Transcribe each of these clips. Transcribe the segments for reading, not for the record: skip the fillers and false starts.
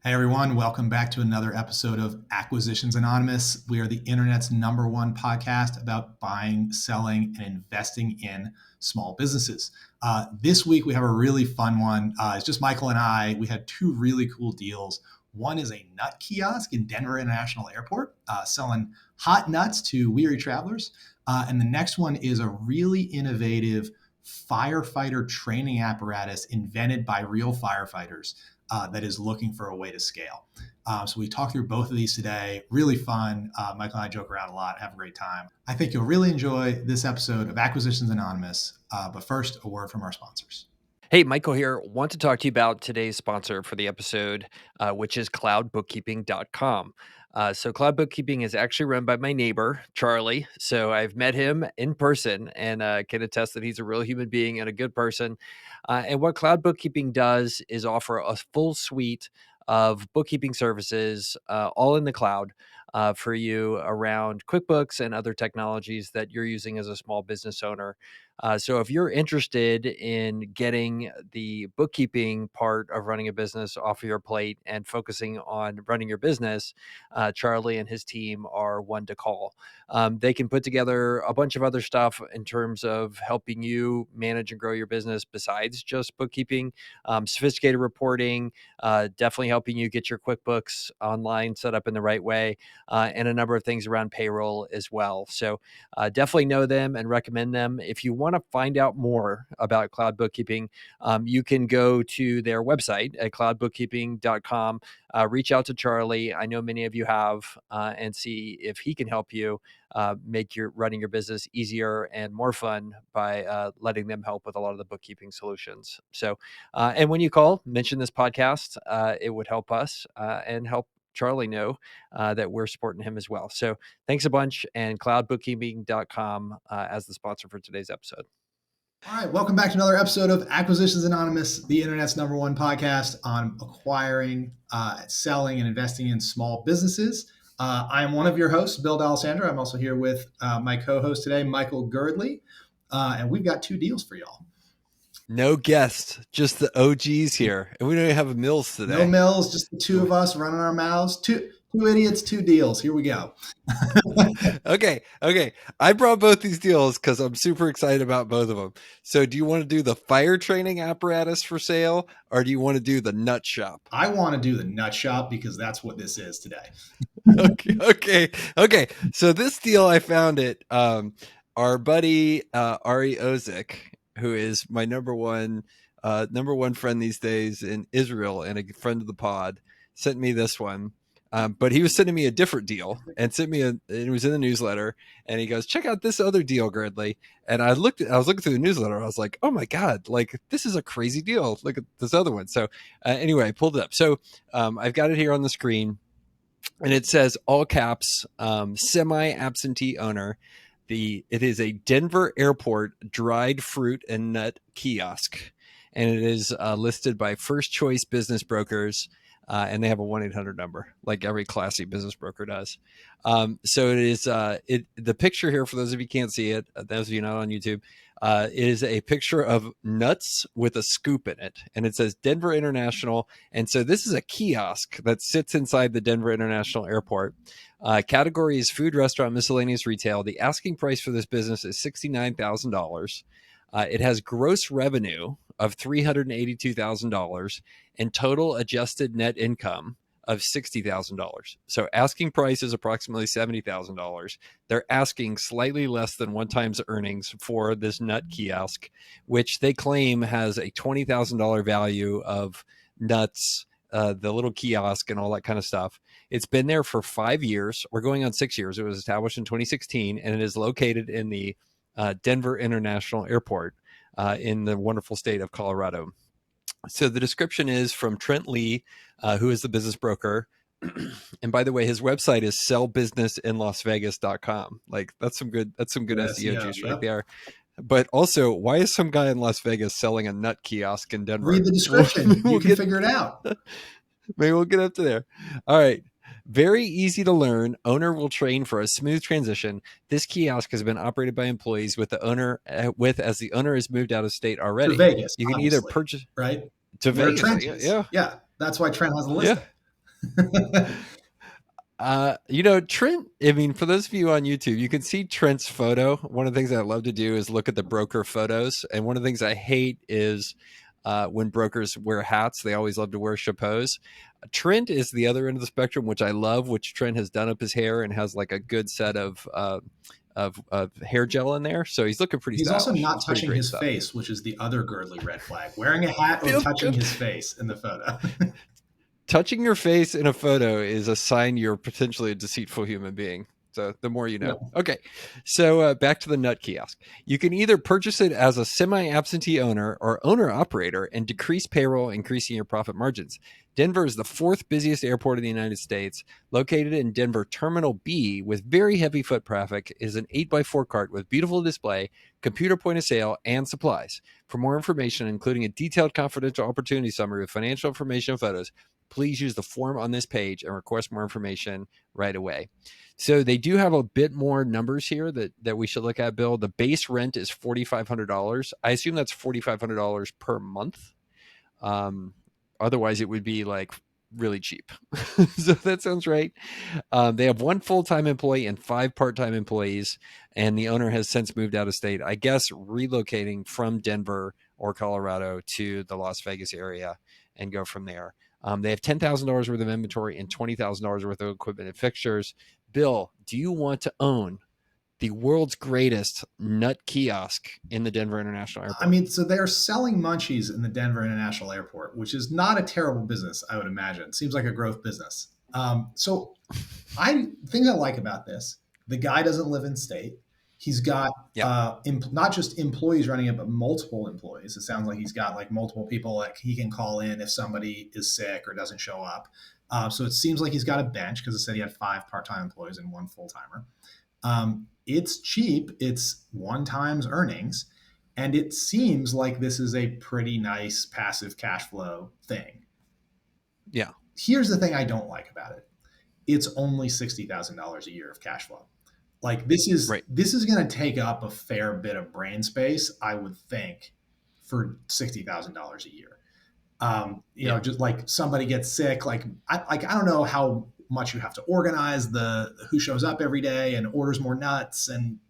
Hey everyone, welcome back to another episode of Acquisitions Anonymous. We are the internet's #1 podcast about buying, selling, and investing in small businesses. This week we have a really fun one. It's just Michael and I. We had two really cool deals. One is a nut kiosk in Denver International Airport, selling hot nuts to weary travelers. And the next one is a really innovative firefighter training apparatus invented by real firefighters that is looking for a way to scale. So we talked through both of these today. Really fun. Michael and I joke around a lot, have a great time. I think you'll really enjoy this episode of Acquisitions Anonymous. But first, a word from our sponsors. Hey, Michael here. Want to talk to you about today's sponsor for the episode, which is cloudbookkeeping.com. So, Cloud Bookkeeping is actually run by my neighbor, Charlie. So, I've met him in person and can attest that he's a real human being and a good person. And what Cloud Bookkeeping does is offer a full suite of bookkeeping services, all in the cloud. For you around QuickBooks and other technologies that you're using as a small business owner. So if you're interested in getting the bookkeeping part of running a business off of your plate and focusing on running your business, Charlie and his team are one to call. They can put together a bunch of other stuff in terms of helping you manage and grow your business besides just bookkeeping, sophisticated reporting, definitely helping you get your QuickBooks online set up in the right way, and a number of things around payroll as well. So definitely know them and recommend them. If you want to find out more about cloud bookkeeping, you can go to their website at cloudbookkeeping.com. Reach out to Charlie. I know many of you have, and see if he can help you make your running your business easier and more fun by letting them help with a lot of the bookkeeping solutions. So, and when you call, mention this podcast. It would help us and help Charlie know that we're supporting him as well. So thanks a bunch, and cloudbookkeeping.com as the sponsor for today's episode. All right, welcome back to another episode of Acquisitions Anonymous, the internet's #1 podcast on acquiring, selling, and investing in small businesses. I am one of your hosts, Bill D'Alessandro. I'm also here with my co-host today, Michael Girdley, and we've got two deals for y'all. No guests, just the OGs here. And we don't even have Mills today. No Mills, just the two of us running our mouths. Two idiots, two deals. Here we go. Okay. I brought both these deals because I'm super excited about both of them. So do you want to do the fire training apparatus for sale, or do you want to do the nut shop? I want to do the nut shop because that's what this is today. Okay. So this deal, I found it. Our buddy Ari Ozik, who is my number one friend these days in Israel and a friend of the pod, sent me this one. But he was sending me a different deal and it was in the newsletter, and he goes, check out this other deal, Girdley. And I was looking through the newsletter. I was like, oh my God, like this is a crazy deal. Look at this other one. So anyway, I pulled it up. So I've got it here on the screen, and it says all caps, semi-absentee owner. It is a Denver airport dried fruit and nut kiosk, and it is listed by First Choice Business Brokers. And they have a 1-800 number, like every classy business broker does. So it is the picture here, for those of you who can't see it, those of you not on YouTube, is a picture of nuts with a scoop in it. And it says Denver International. And so this is a kiosk that sits inside the Denver International Airport. Category is food, restaurant, miscellaneous retail. The asking price for this business is $69,000. It has gross revenue of $382,000 and total adjusted net income of $60,000. So asking price is approximately $70,000. They're asking slightly less than 1 time's earnings for this nut kiosk, which they claim has a $20,000 value of nuts, the little kiosk and all that kind of stuff. It's been there for 5 years. We're going on 6 years. It was established in 2016, and it is located in the Denver International Airport in the wonderful state of Colorado. So the description is from Trent Lee, who is the business broker. And by the way, his website is sellbusinessinlasvegas.com. Like that's some good SEO juice right there. But also, why is some guy in Las Vegas selling a nut kiosk in Denver? Read the description. You can figure it out. Maybe we'll get up to there. All right. Very easy to learn. Owner will train for a smooth transition. This kiosk has been operated by employees as the owner has moved out of state already. To Vegas, you can either purchase right to where Vegas. Trent is. Yeah, that's why Trent has a listing. Trent, I mean, for those of you on YouTube, you can see Trent's photo. One of the things I love to do is look at the broker photos. And one of the things I hate is when brokers wear hats, they always love to wear chapeaus. Trent is the other end of the spectrum, which I love, which Trent has done up his hair and has like a good set of hair gel in there. So he's looking pretty He's also stylish. not It's pretty touching great his stuff. face, which is the other Girdley red flag. Wearing a hat or Feels touching good. his face in the photo. Touching your face in a photo is a sign you're potentially a deceitful human being. So the more you know. Yep. Okay. So back to the nut kiosk. You can either purchase it as a semi absentee owner or owner operator and decrease payroll, increasing your profit margins. Denver is the fourth busiest airport in the United States. Located in Denver Terminal B with very heavy foot traffic is an 8x4 cart with beautiful display, computer point of sale, and supplies. For more information, including a detailed confidential opportunity summary with financial information and photos, please use the form on this page and request more information right away. So they do have a bit more numbers here that we should look at, Bill. The base rent is $4,500. I assume that's $4,500 per month. Um, Otherwise, it would be like really cheap. So that sounds right. They have one full-time employee and 5 part-time employees, and the owner has since moved out of state, I guess relocating from Denver or Colorado to the Las Vegas area and go from there. They have $10,000 worth of inventory and $20,000 worth of equipment and fixtures. Bill, do you want to own the world's greatest nut kiosk in the Denver International I Airport? mean, so they're selling munchies in the Denver International Airport, which is not a terrible business, I would imagine. Seems like a growth business. So things I like about this, the guy doesn't live in state. He's got Yeah. not just employees running it, but multiple employees. It sounds like he's got like multiple people that he can call in if somebody is sick or doesn't show up. So it seems like he's got a bench because it said he had 5 part-time employees and 1 full-timer. It's cheap. It's 1 times earnings. And it seems like this is a pretty nice passive cash flow thing. Yeah. Here's the thing I don't like about it. It's only $60,000 a year of cash flow. Like Right. this is going to take up a fair bit of brain space, I would think, for $60,000 a year. Yeah. Just like somebody gets sick, I don't know how much you have to organize the who shows up every day and orders more nuts and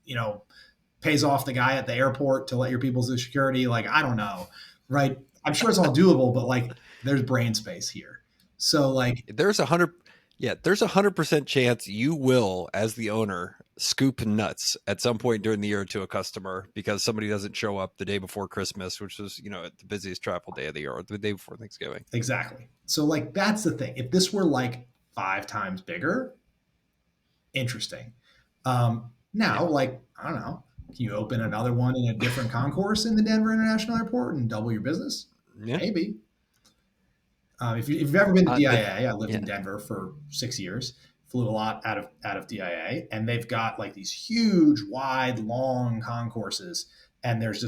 pays off the guy at the airport to let your people do security. Like I don't know, right? I'm sure it's all doable, but like there's brain space here. So like There's 100. Yeah, there's 100% chance you will, as the owner, scoop nuts at some point during the year to a customer because somebody doesn't show up the day before Christmas, which is the busiest travel day of the year, or the day before Thanksgiving. exactly. So like that's the thing. If this were like 5 times bigger, interesting. Now, Yeah. like I don't know, can you open another one in a different concourse in the Denver International Airport and double your business? Yeah. Maybe. If you've ever been to The DIA, I lived yeah. in Denver for 6 years. Flew a lot out of DIA, and they've got like these huge, wide, long concourses. And there's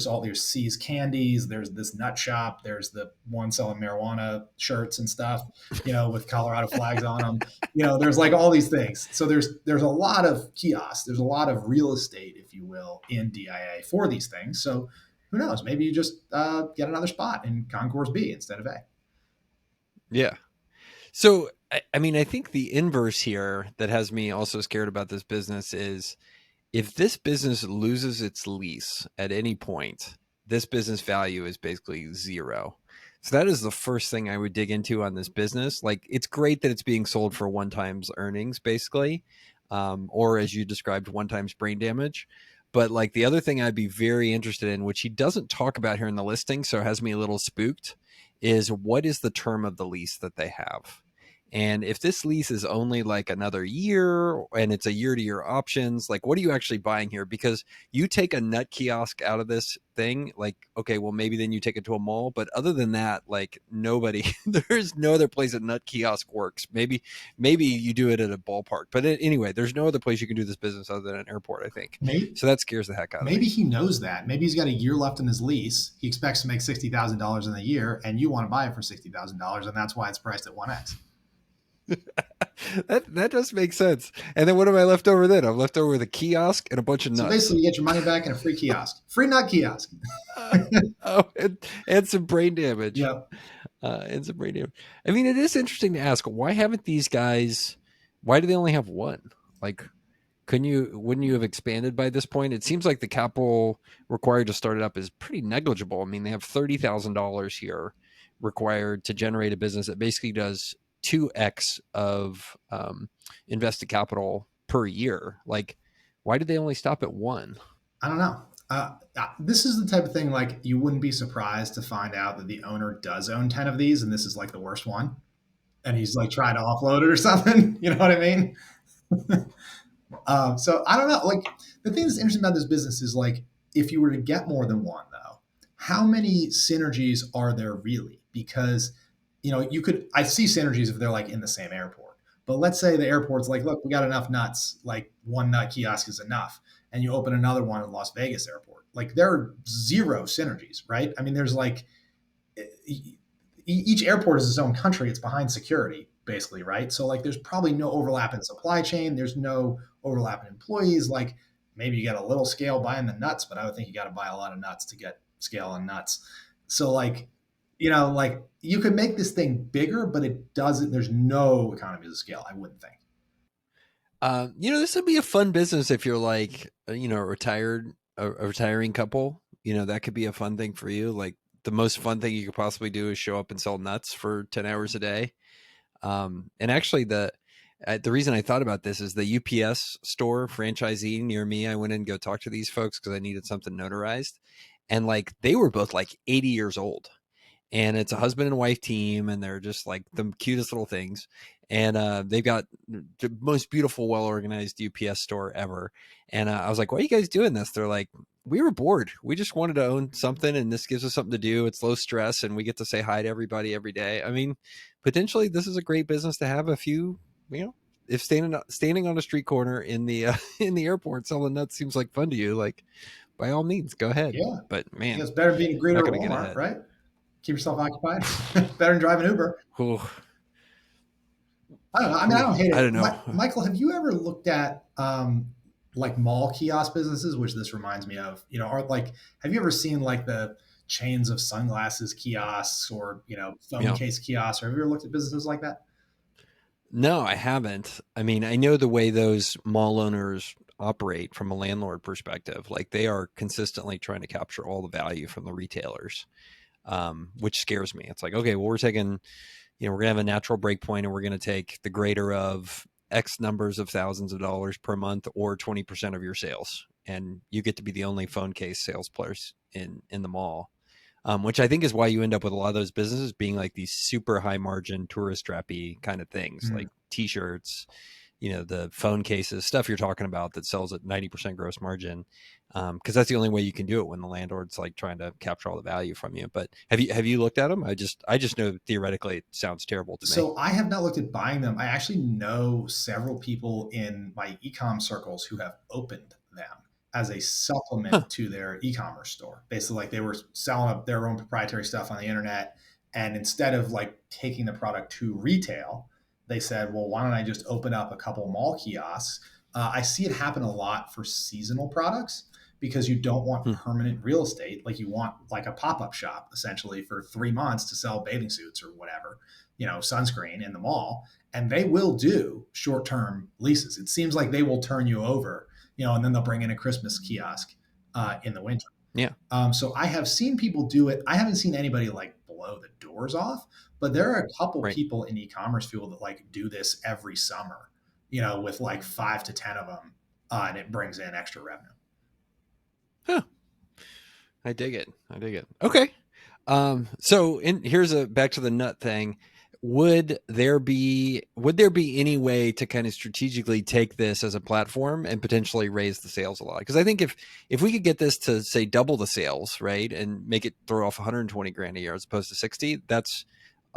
C's Candies, there's this nut shop, there's the one selling marijuana shirts and stuff, with Colorado flags on them. There's like all these things. So there's a lot of kiosks, there's a lot of real estate, if you will, in DIA for these things. So who knows? Maybe you just get another spot in Concourse B instead of A. Yeah. So I mean, I think the inverse here that has me also scared about this business is if this business loses its lease at any point, this business value is basically zero. So that is the first thing I would dig into on this business. Like, it's great that it's being sold for 1 times earnings, basically, or as you described, 1 times brain damage. But like the other thing I'd be very interested in, which he doesn't talk about here in the listing, so it has me a little spooked, is what is the term of the lease that they have? And if this lease is only like another year and it's a year to year options, like what are you actually buying here? Because you take a nut kiosk out of this thing, like, okay, well, maybe then you take it to a mall. But other than that, like nobody, there's no other place a nut kiosk works. Maybe you do it at a ballpark. But anyway, there's no other place you can do this business other than an airport, I think. Maybe, So that scares the heck out of maybe me. he knows that. Maybe he's got a year left in his lease. He expects to make $60,000 in a year, and you want to buy it for $60,000, and that's why it's priced at 1x. That does make sense. And then what am I left over then? I'm left over with a kiosk and a bunch of So nuts. basically, you get your money back and a free kiosk, free nut kiosk. Uh, oh, and some brain damage. Yep. and some radium. I mean, it is interesting to ask, why haven't these guys, why do they only have one? Like, wouldn't you have expanded by this point? It seems like the capital required to start it up is pretty negligible. I mean, they have $30,000 here required to generate a business that basically does 2x of invested capital per year. Like, why did they only stop at one? I don't know. This is the type of thing like you wouldn't be surprised to find out that the owner does own 10 of these and this is like the worst one. And he's like trying to offload it or something. You know what I mean? So I don't know. Like the thing that's interesting about this business is like if you were to get more than one though, how many synergies are there really? Because you could I see synergies if they're like in the same airport. But let's say the airport's like, look, we got enough nuts, like one nut kiosk is enough. And you open another one in Las Vegas airport. Like there are zero synergies, right? I mean, there's like each airport is its own country. It's behind security, basically, right? So like, there's probably no overlap in supply chain. There's no overlap in employees. Like maybe you get a little scale buying the nuts, but I would think you got to buy a lot of nuts to get scale on nuts. So like, like you could make this thing bigger, but it doesn't. There's no economies of scale. I wouldn't think. This would be a fun business if you're like, a retiring couple. That could be a fun thing for you. Like the most fun thing you could possibly do is show up and sell nuts for 10 hours a day. And actually, the reason I thought about this is the UPS store franchisee near me. I went in and go talk to these folks because I needed something notarized, and like they were both like 80 years old, and it's a husband and wife team, and they're just like the cutest little things. And they've got the most beautiful, well organized UPS store ever. And I was like, "Why are you guys doing this?" They're like, "We were bored. We just wanted to own something, and this gives us something to do. It's low stress, and we get to say hi to everybody every day." I mean, potentially, this is a great business to have if if standing on a street corner in the in the airport selling nuts seems like fun to you. Like, by all means, go ahead. Yeah, But yeah, man, it's better than being a not greeter at going to get Walmart, ahead. right? Keep yourself occupied. Better than driving Uber. Whew, I don't know. I mean, I whew, don't hate I it. don't know. Michael, have you ever looked at like mall kiosk businesses, which this reminds me of? Or like, have you ever seen like the chains of sunglasses kiosks or phone Yeah. case kiosks? Or have you ever looked at businesses like that? No, I haven't. I mean, I know the way those mall owners operate from a landlord perspective. Like they are consistently trying to capture all the value from the retailers, which scares me. It's like, okay, well, we're going to have a natural break point and we're going to take the greater of X numbers of thousands of dollars per month or 20% of your sales. And you get to be the only phone case sales players in the mall. Which I think is why you end up with a lot of those businesses being like these super high margin tourist trappy kind of things, Mm. like t-shirts, the phone cases, stuff you're talking about that sells at 90% gross margin. Cause that's the only way you can do it when the landlord's like trying to capture all the value from you. But have you looked at them? I just know theoretically it sounds terrible to me. So I have not looked at buying them. I actually know several people in my ecom circles who have opened them as a Huh. supplement to their e-commerce store. Basically, like they were selling up their own proprietary stuff on the internet, and instead of like taking the product to retail, they said, "Well, why don't I just open up a couple mall kiosks?" I see it happen a lot for seasonal products because you don't want Hmm. permanent real estate. Like you want like a pop-up shop essentially for 3 months to sell bathing suits or whatever, sunscreen in the mall. And they will do short-term leases. It seems like they will turn you over, and then they'll bring in a Christmas kiosk in the winter. Yeah. So I have seen people do it. I haven't seen anybody like blow the doors off, but there are a couple Right. people in e-commerce field that like do this every summer, with like 5 to 10 of them, and it brings in extra revenue. Huh. I dig it. I dig it. Okay. Here's a back to the nut thing. Would there be any way to kind of strategically take this as a platform and potentially raise the sales a lot? Because I think if we could get this to say double the sales, right, and make it throw off 120 grand a year as opposed to 60, that's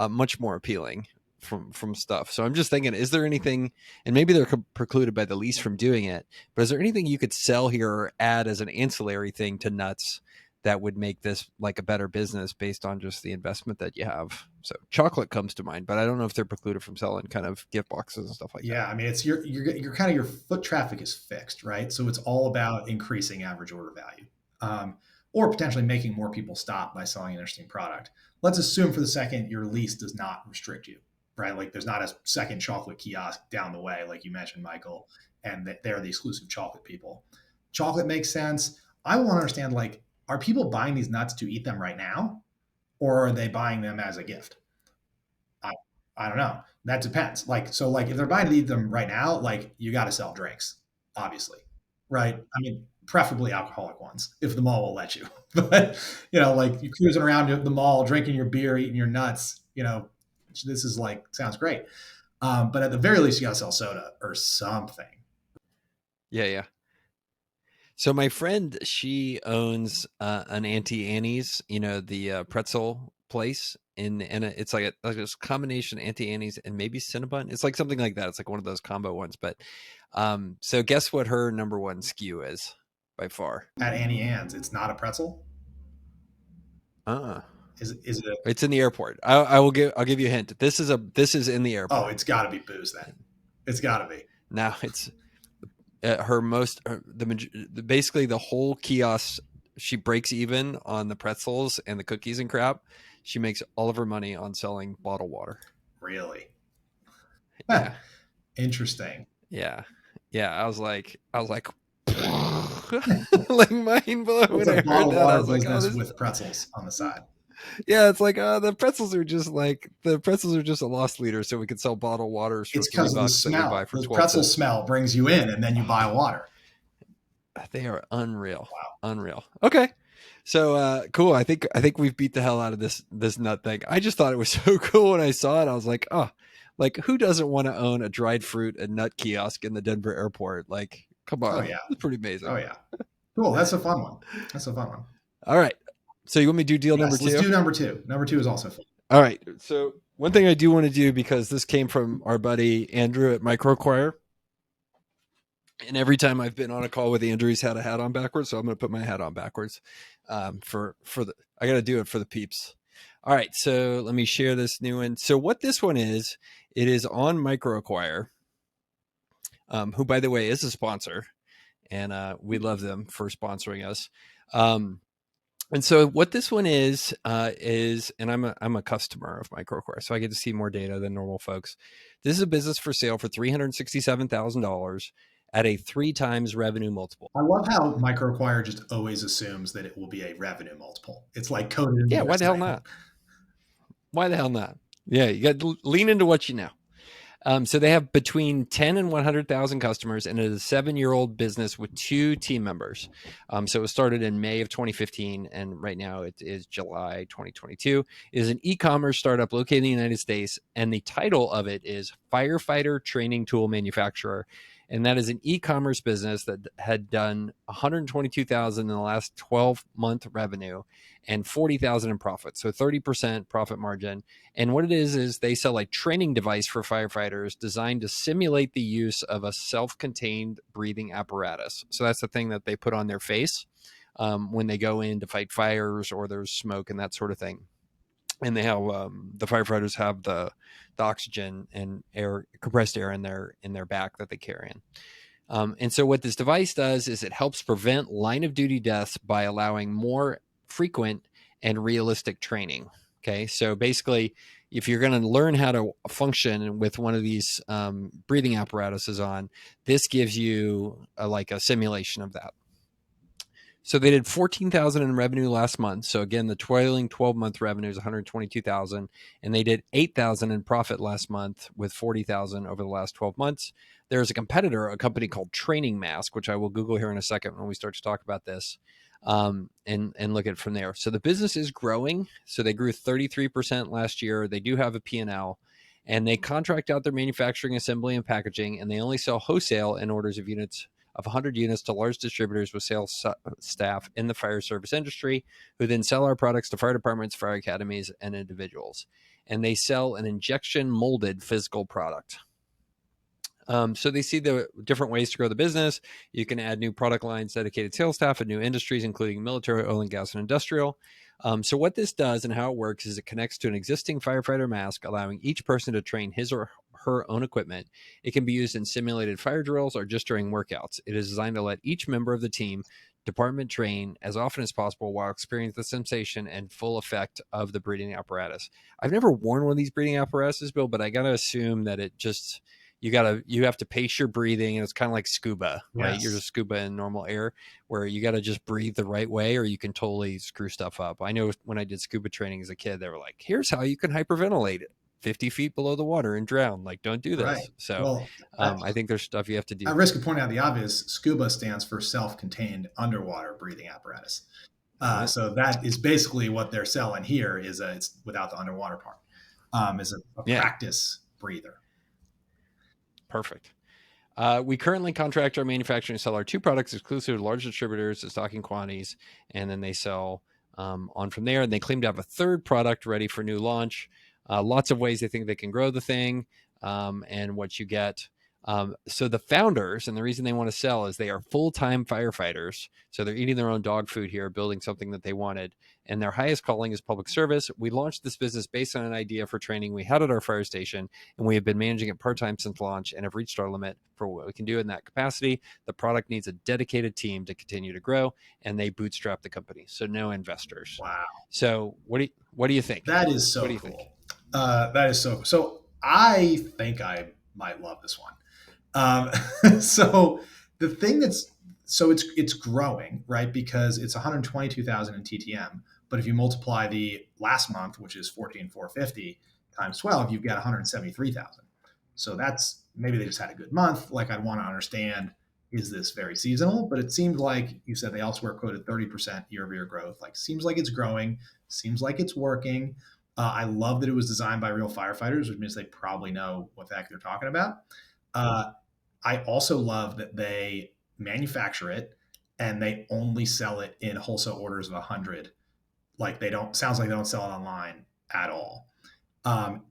much more appealing from stuff. So I'm just thinking, is there anything, and maybe they're precluded by the lease from doing it, but is there anything you could sell here or add as an ancillary thing to nuts that would make this like a better business based on just the investment that you have? So chocolate comes to mind, but I don't know if they're precluded from selling kind of gift boxes and stuff like that. Yeah, I mean, it's your kind of your foot traffic is fixed, right? So it's all about increasing average order value, or potentially making more people stop by selling an interesting product. let's assume for the second your lease does not restrict you, right? Like there's not a second chocolate kiosk down the way, like you mentioned, Michael, and that they're the exclusive chocolate people. Chocolate makes sense. I want to understand, like, are people buying these nuts to eat them right now, or are they buying them as a gift? I, I don't know. That depends. Like, so like if they're buying to eat them right now, like you got to sell drinks, obviously, right? I mean, preferably alcoholic ones if the mall will let you. But like you cruising around the mall, drinking your beer, eating your nuts. This is like sounds great. But at the very least, you got to sell soda or something. Yeah, yeah. So my friend, she owns an Auntie Annie's, the pretzel place, and it's like a combination Auntie Annie's and maybe Cinnabon. It's like something like that. It's like one of those combo ones. But so guess what her number one SKU is by far? At Annie Ann's, it's not a pretzel. Uh, Is it? it's in the airport. I'll give you a hint. This is in the Oh, airport. it's got to be booze then. It's got to be. Now it's basically the whole kiosk. She breaks even on the pretzels and the cookies and crap. She makes all of her money on selling bottled water. Really? Yeah, Interesting. yeah, yeah. I was like, like mind blown It's when a I heard bottled that. I water was like, oh, business this. with pretzels on the side. Yeah, it's like the pretzels are just a loss leader, so we could sell bottled waters for It's three because of the bucks that we buy smell. for The 12 pretzel cents. smell brings you in, and then you buy water. They are unreal, Wow. unreal. Okay, so cool. I think we've beat the hell out of this nut thing. I just thought it was so cool when I saw it. I was like, oh, like who doesn't want to own a dried fruit and nut kiosk in the Denver airport? Like, come Oh on, yeah. it's pretty Oh amazing. yeah. Cool. That's a fun one. That's a fun one. All right, so you want me to do deal number Yes. Let's two? do number two. Number two is also fun. All right. So one thing I do want to do, because this came from our buddy Andrew at MicroAcquire, and every time I've been on a call with Andrew, he's had a hat on backwards, so I'm going to put my hat on backwards. For the I got to do it for the peeps. All right, so let me share this new one. So what this one is, it is on MicroAcquire, who by the way is a sponsor, and we love them for sponsoring us. And so what this one is, and I'm a customer of MicroAcquire, so I get to see more data than normal folks. This is a business for sale for $367,000 at a 3 times revenue multiple. I love how MicroAcquire just always assumes that it will be a revenue multiple. It's like coded into Yeah, their why the hell site. not? Why the hell not? Yeah, you got to lean into what you know. So they have between 10 and 100,000 customers, and it is a 7-year-old business with 2 team members. So it was started in May of 2015, and right now it is July 2022. It is an e-commerce startup located in the United States, and the title of it is Firefighter Training Tool Manufacturer. And that is an e-commerce business that had done 122,000 in the last 12-month revenue and 40,000 in profit. So 30% profit margin. And what it is they sell a training device for firefighters designed to simulate the use of a self-contained breathing apparatus. So that's the thing that they put on their face when they go in to fight fires or there's smoke and that sort of thing. And they have the firefighters have the oxygen and air, compressed air in their back that they carry in. And so what this device does is it helps prevent line of duty deaths by allowing more frequent and realistic training. Okay, so basically, if you're going to learn how to function with one of these breathing apparatuses on, this gives you like a simulation of that. So they did 14,000 in revenue last month. So again, the trailing 12-month revenue is 122,000, and they did 8,000 in profit last month with 40,000 over the last 12 months. There's a competitor, a company called Training Mask, which I will Google here in a second when we start to talk about this, and look at it from there. So the business is growing. So they grew 33% last year. They do have a P&L, and they contract out their manufacturing, assembly, and packaging, and they only sell wholesale in orders of units of 100 units to large distributors with sales staff in the fire service industry, who then sell our products to fire departments, fire academies, and individuals. And they sell an injection molded physical product. So they see the different ways to grow the business. You can add new product lines, dedicated sales staff, and new industries, including military, oil and gas, and industrial. So what this does and how it works is it connects to an existing firefighter mask, allowing each person to train his or her own equipment. It can be used in simulated fire drills or just during workouts. It is designed to let each member of the team department drain as often as possible while experiencing the sensation and full effect of the breathing apparatus. I've never worn one of these breathing apparatuses, Bill, but I gotta assume that it just you have to pace your breathing, and it's kind of like scuba, right? You're Yes. just scuba in normal air, where you got to just breathe the right way, or you can totally screw stuff up. I know when I did scuba training as a kid, they were like, "Here's how you can hyperventilate it 50 feet below the water and drown. Like, don't do Right. this." So, Well, I think there's stuff you have to do. at risk of pointing out the obvious, SCUBA stands for self-contained underwater breathing apparatus. Oh, So that is basically what they're selling here. It's without the underwater part. Is a yeah, practice breather. perfect. We currently contract our manufacturing and sell our two products exclusive to large distributors at stocking quantities, and then they sell on from there. And they claim to have a third product ready for new launch. Lots of ways they think they can grow the thing, and what you get. So the founders, and the reason they want to sell is they are full-time firefighters. So they're eating their own dog food here, building something that they wanted. And their highest calling is public service. We launched this business based on an idea for training we had at our fire station, and we have been managing it part-time since launch and have reached our limit for what we can do in that capacity. The product needs a dedicated team to continue to grow, and they bootstrap the company. So no investors. Wow. So what do you think? That is What so do you think? cool. That is so. So I think I might love this one. So the thing that's so it's growing, right? Because it's 122,000 in TTM, but if you multiply the last month, which is 14,450 times 12, you've got 173,000. So that's maybe they just had a good month. Like I'd want to understand, is this very seasonal? But it seemed like you said they elsewhere quoted 30% year-over-year growth. Like seems like it's growing, seems like it's working. I love that it was designed by real firefighters, which means they probably know what the heck they're talking about. Uh, I also love that they manufacture it and they only sell it in wholesale orders of 100. Like they don't, sounds like they don't sell it online at all.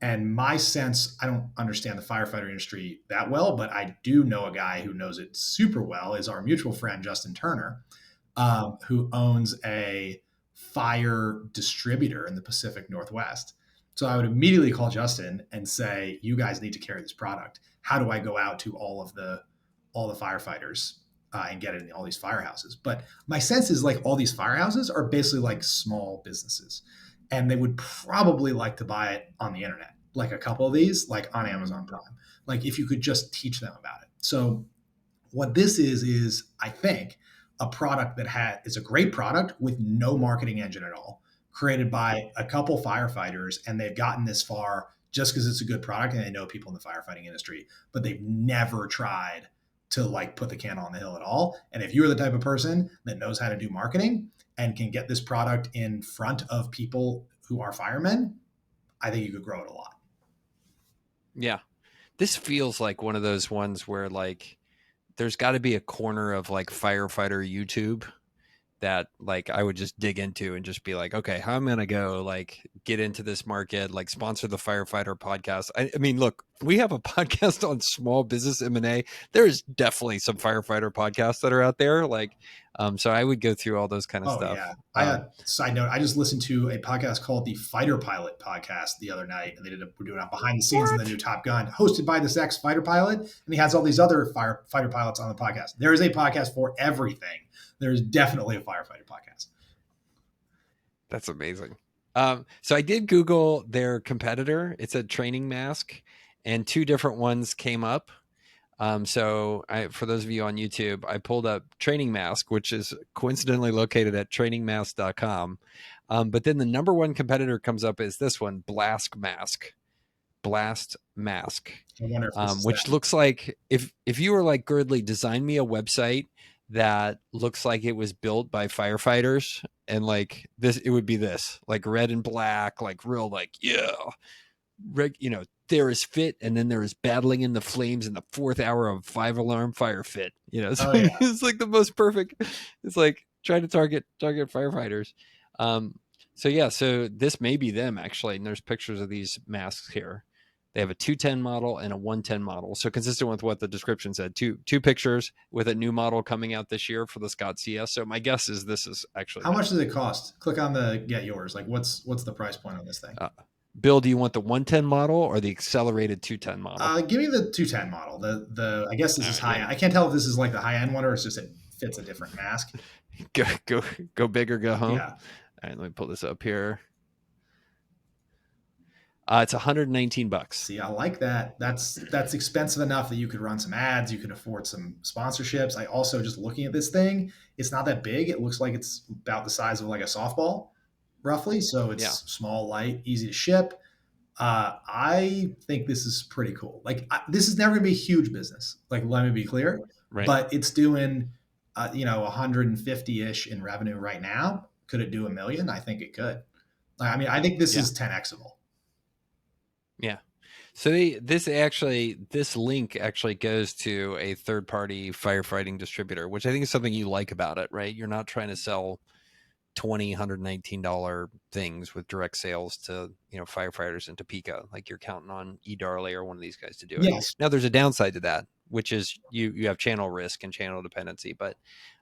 And my sense, I don't understand the firefighter industry that well, but I do know a guy who knows it super well, is our mutual friend, Justin Turner, who owns a fire distributor in the Pacific Northwest. So I would immediately call Justin and say, "You guys need to carry this product. How do I go out to all the firefighters and get it in all these firehouses?" But my sense is like all these firehouses are basically like small businesses, and they would probably like to buy it on the internet, like a couple of these, like on Amazon Prime. Like if you could just teach them about it. So what this is I think a product that is a great product with no marketing engine at all, created by a couple firefighters, and they've gotten this far just because it's a good product and they know people in the firefighting industry, but they've never tried to like put the can on the hill at all. And if you're the type of person that knows how to do marketing and can get this product in front of people who are firemen, I think you could grow it a lot. Yeah. This feels like one of those ones where like there's got to be a corner of like firefighter YouTube that like I would just dig into and just be like, okay, how am I gonna go like get into this market, like sponsor the firefighter podcast? I mean, look, we have a podcast on small business M&A. There's definitely some firefighter podcasts that are out there. Like, so I would go through all those kind of Oh stuff. yeah. Side note, I just listened to a podcast called the Fighter Pilot podcast the other night, and we're doing it behind the scenes in the new Top Gun, hosted by this ex fighter pilot, and he has all these other fighter pilots on the podcast. There is a podcast for everything. There is definitely a firefighter podcast. That's amazing. So I did Google their competitor. It's a training mask, and two different ones came up. For those of you on YouTube, I pulled up Training Mask, which is coincidentally located at trainingmask.com. But then the number one competitor comes up is this one, Blast Mask, I wonder if this is which that. looks like if you were like Girdley, design me a website that looks like it was built by firefighters, and like this, it would be this like red and black, like real, like yeah, there is fit, and then there is battling in the flames in the fourth hour of 5 alarm fire fit. So Oh yeah. it's like the most perfect. It's like trying to target firefighters. So yeah, so this may be them actually, and there's pictures of these masks here. They have a 210 model and a 110 model. So consistent with what the description said, two pictures with a new model coming out this year for the Scott CS. So my guess is this is actually How them. much does it cost? Click on the get yours. Like what's the price point on this thing? Bill, do you want the 110 model or the accelerated 210 model? Give me the 210 model. The I guess this All is right, high. yeah. I can't tell if this is like the high end one or it's just it fits a different mask. go go big or go home. Yeah. All right, let me pull this up here. It's $119. See, I like that. That's expensive enough that you could run some ads, you could afford some sponsorships. I also, just looking at this thing, it's not that big. It looks like it's about the size of like a softball, roughly. So it's Yeah, small, light, easy to ship. I think this is pretty cool. Like, this is never going to be a huge business. Like, let me be clear, right. but it's doing, 150 ish in revenue right now. Could it do a million? I think it could. I mean, I think this Yeah, is 10xable. yeah. So this link actually goes to a third party firefighting distributor, which I think is something you like about it, right? You're not trying to sell 20 $119 things with direct sales to firefighters in Topeka. Like you're counting on eDarley or one of these guys to do it. Yes. Now there's a downside to that, which is you have channel risk and channel dependency, but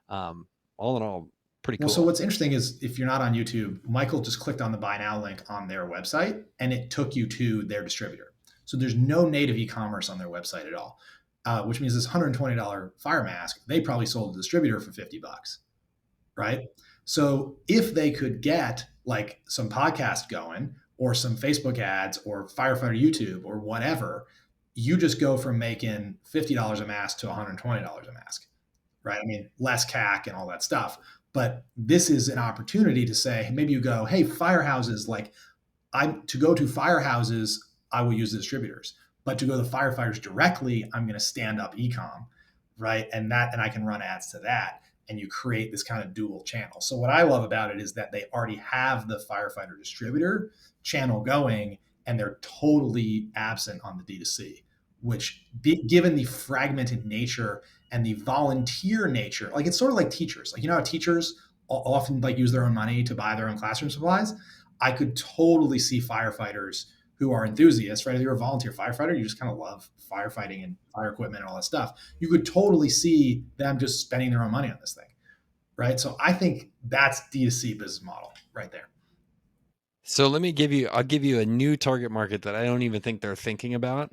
um, all in all, pretty Well, so cool. what's interesting is, if you're not on YouTube, Michael just clicked on the buy now link on their website and it took you to their distributor. So there's no native e-commerce on their website at all, which means this $120 fire mask, they probably sold to the distributor for $50, right? So if they could get like some podcast going or some Facebook ads or firefighter YouTube or whatever, you just go from making $50 a mask to $120 a mask, right? I mean, less CAC and all that stuff. But this is an opportunity to say, maybe you go, hey, firehouses, like, I'm to go to firehouses, I will use the distributors. But to go to the firefighters directly, I'm going to stand up ecom, right? And I can run ads to that. And you create this kind of dual channel. So what I love about it is that they already have the firefighter distributor channel going, and they're totally absent on the D2C, which, given the fragmented nature and the volunteer nature, like, it's sort of like teachers. Like, how teachers often like use their own money to buy their own classroom supplies. I could totally see firefighters who are enthusiasts, right? If you're a volunteer firefighter, you just kind of love firefighting and fire equipment and all that stuff. You could totally see them just spending their own money on this thing, right? So I think that's D2C business model right there. So I'll give you a new target market that I don't even think they're thinking about.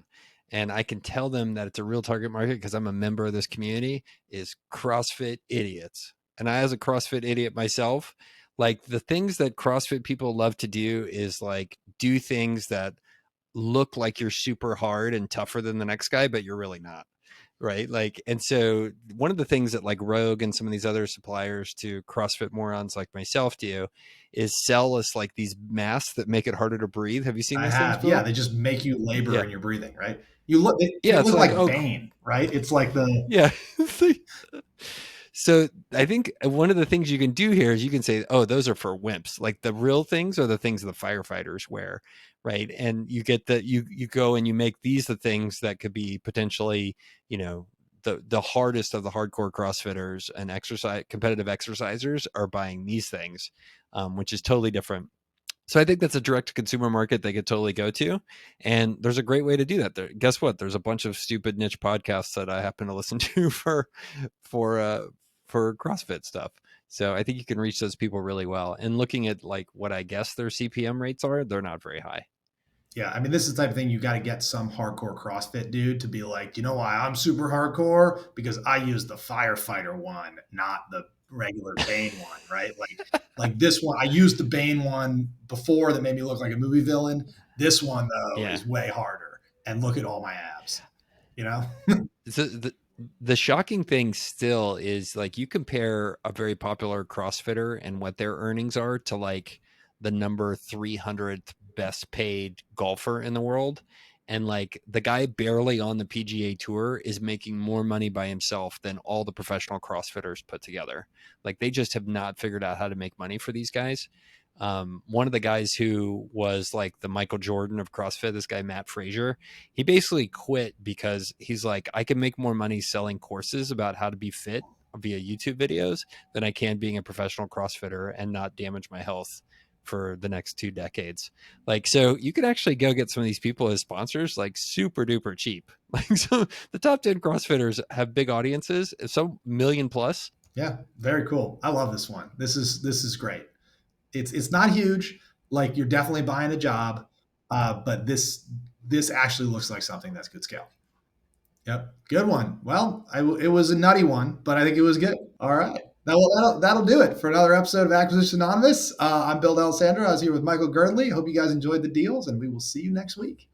And I can tell them that it's a real target market because I'm a member of this community is CrossFit idiots. And I, as a CrossFit idiot myself, like the things that CrossFit people love to do is like do things that look like you're super hard and tougher than the next guy, but you're really not. Right. Like, and so one of the things that like Rogue and some of these other suppliers to CrossFit morons like myself do is sell us like these masks that make it harder to breathe. Have you seen I these things, have, yeah. Bill? They just make you labor Yeah. in your breathing, right? You look, they Yeah. It's look like, like oh, Bane, right? It's like the yeah. So I think one of the things you can do here is you can say, oh, those are for wimps. Like the real things are the things the firefighters wear, right? And you get that you go and you make these the things that could be potentially, the hardest of the hardcore CrossFitters and exercise competitive exercisers are buying these things, which is totally different. So I think that's a direct to consumer market they could totally go to. And there's a great way to do that. Guess what? There's a bunch of stupid niche podcasts that I happen to listen to for uh for CrossFit stuff. So I think you can reach those people really well. And looking at like what I guess their CPM rates are, they're not very high. Yeah, I mean, this is the type of thing you got to get some hardcore CrossFit dude to be like, you know why I'm super hardcore? Because I use the firefighter one, not the regular Bane one, right? Like this one, I used the Bane one before that made me look like a movie villain. This one though Yeah. is way harder, and look at all my abs, you know? So the shocking thing still is like you compare a very popular CrossFitter and what their earnings are to like the number 300th best paid golfer in the world. And like the guy barely on the PGA tour is making more money by himself than all the professional CrossFitters put together. Like they just have not figured out how to make money for these guys. One of the guys who was like the Michael Jordan of CrossFit, this guy, Matt Frazier, he basically quit because he's like, I can make more money selling courses about how to be fit via YouTube videos than I can being a professional CrossFitter and not damage my health for the next 2 decades. Like, so you can actually go get some of these people as sponsors, like super duper cheap. Like, so the top 10 CrossFitters have big audiences, some million plus. Yeah, very cool. I love this one. This is great. It's not huge. Like, you're definitely buying a job, but this actually looks like something that's good scale. Yep, good one. Well, it was a nutty one, but I think it was good. All right. That'll do it for another episode of Acquisition Anonymous. I'm Bill D'Alessandro. I was here with Michael Girdley. Hope you guys enjoyed the deals, and we will see you next week.